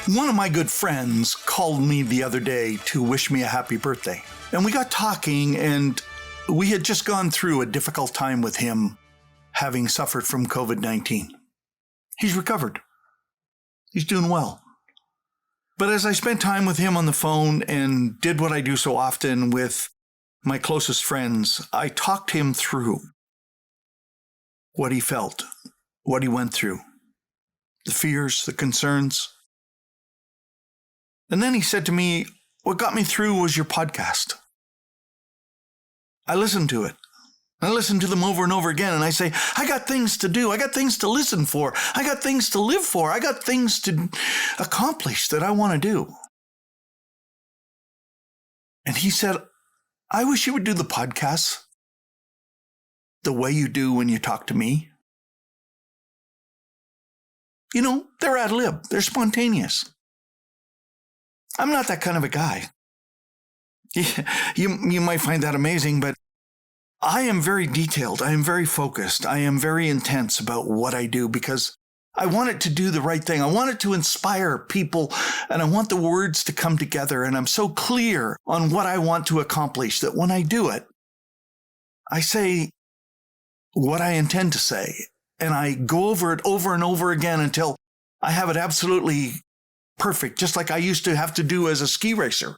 One of my good friends called me the other day to wish me a happy birthday. And we got talking, and we had just gone through a difficult time with him having suffered from COVID-19. He's recovered. He's doing well. But as I spent time with him on the phone and did what I do so often with my closest friends, I talked him through what he felt, what he went through, the fears, the concerns. And then he said to me, what got me through was your podcast. I listened to it. I listened to them over and over again, and I say, I got things to do. I got things to listen for. I got things to live for. I got things to accomplish that I want to do. And he said, I wish you would do the podcasts the way you do when you talk to me. You know, they're ad lib. They're spontaneous. I'm not that kind of a guy. You might find that amazing, but I am very detailed. I am very focused. I am very intense about what I do because I want it to do the right thing. I want it to inspire people, and I want the words to come together. And I'm so clear on what I want to accomplish that when I do it, I say what I intend to say, and I go over it over and over again until I have it absolutely perfect, just like I used to have to do as a ski racer.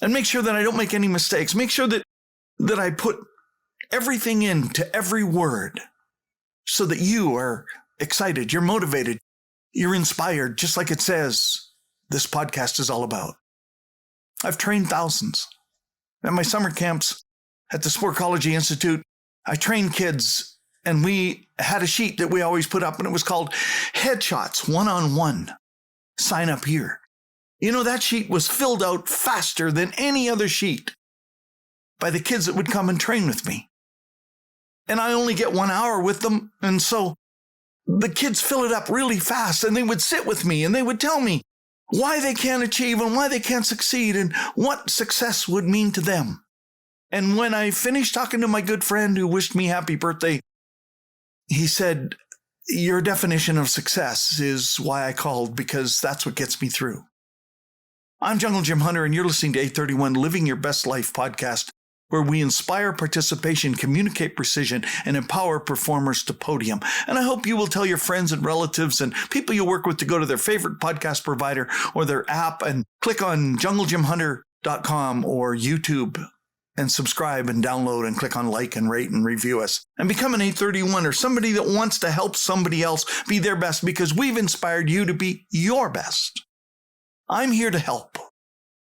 And make sure that I don't make any mistakes. Make sure that I put everything into every word so that you are excited, you're motivated, you're inspired, just like it says this podcast is all about. I've trained thousands. At my summer camps at the Sportology Institute, I trained kids, and we had a sheet that we always put up, and it was called Headshots One-on-One. Sign up here. You know, that sheet was filled out faster than any other sheet by the kids that would come and train with me. And I only get 1 hour with them. And so the kids fill it up really fast, and they would sit with me and they would tell me why they can't achieve and why they can't succeed and what success would mean to them. And when I finished talking to my good friend who wished me happy birthday, he said, your definition of success is why I called, because that's what gets me through. I'm Jungle Jim Hunter, and you're listening to 831 Living Your Best Life podcast, where we inspire participation, communicate precision, and empower performers to podium. And I hope you will tell your friends and relatives and people you work with to go to their favorite podcast provider or their app and click on junglejimhunter.com or YouTube and subscribe and download and click on like and rate and review us. And become an 831 or somebody that wants to help somebody else be their best, because we've inspired you to be your best. I'm here to help.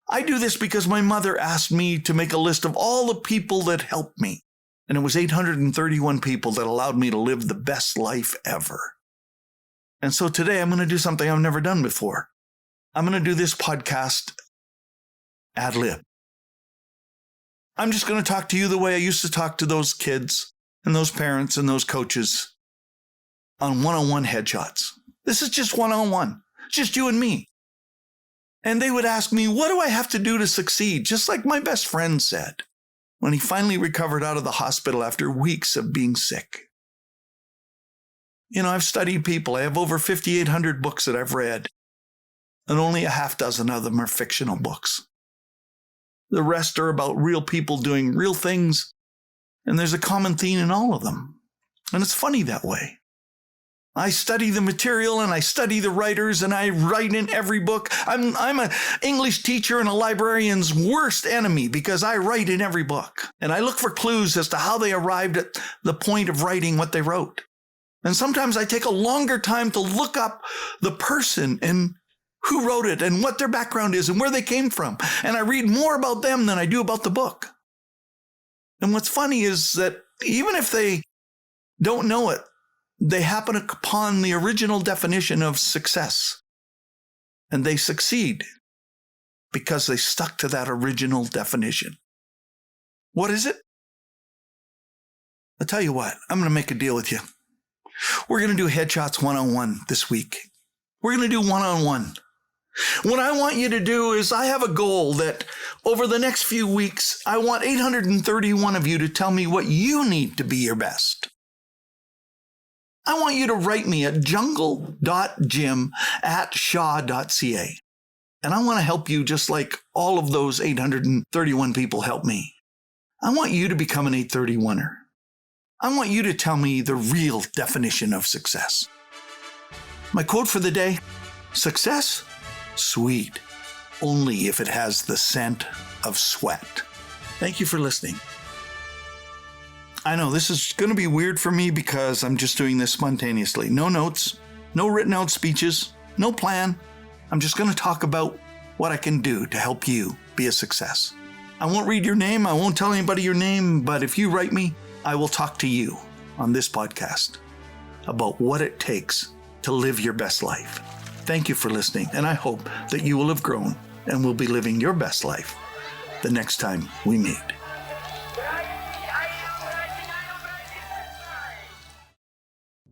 I do this because my mother asked me to make a list of all the people that helped me. And it was 831 people that allowed me to live the best life ever. And so today I'm going to do something I've never done before. I'm going to do this podcast ad lib. I'm just going to talk to you the way I used to talk to those kids and those parents and those coaches on one-on-one headshots. This is just one-on-one, just you and me. And they would ask me, what do I have to do to succeed? Just like my best friend said when he finally recovered out of the hospital after weeks of being sick. You know, I've studied people. I have over 5,800 books that I've read, and only a half dozen of them are fictional books. The rest are about real people doing real things, and there's a common theme in all of them. And it's funny that way. I study the material, and I study the writers, and I write in every book. I'm an English teacher and a librarian's worst enemy because I write in every book. And I look for clues as to how they arrived at the point of writing what they wrote. And sometimes I take a longer time to look up the person and who wrote it and what their background is and where they came from. And I read more about them than I do about the book. And what's funny is that even if they don't know it, they happen upon the original definition of success. And they succeed because they stuck to that original definition. What is it? I'll tell you what, I'm going to make a deal with you. We're going to do Headshots One-on-One this week. We're going to do one-on-one. What I want you to do is, I have a goal that over the next few weeks, I want 831 of you to tell me what you need to be your best. I want you to write me at jungle.jim@shaw.ca. And I want to help you just like all of those 831 people help me. I want you to become an 831er. I want you to tell me the real definition of success. My quote for the day: success? Sweet. Only if it has the scent of sweat. Thank you for listening. I know this is going to be weird for me because I'm just doing this spontaneously. No notes, no written out speeches, no plan. I'm just going to talk about what I can do to help you be a success. I won't read your name. I won't tell anybody your name, but if you write me, I will talk to you on this podcast about what it takes to live your best life. Thank you for listening, and I hope that you will have grown and will be living your best life the next time we meet.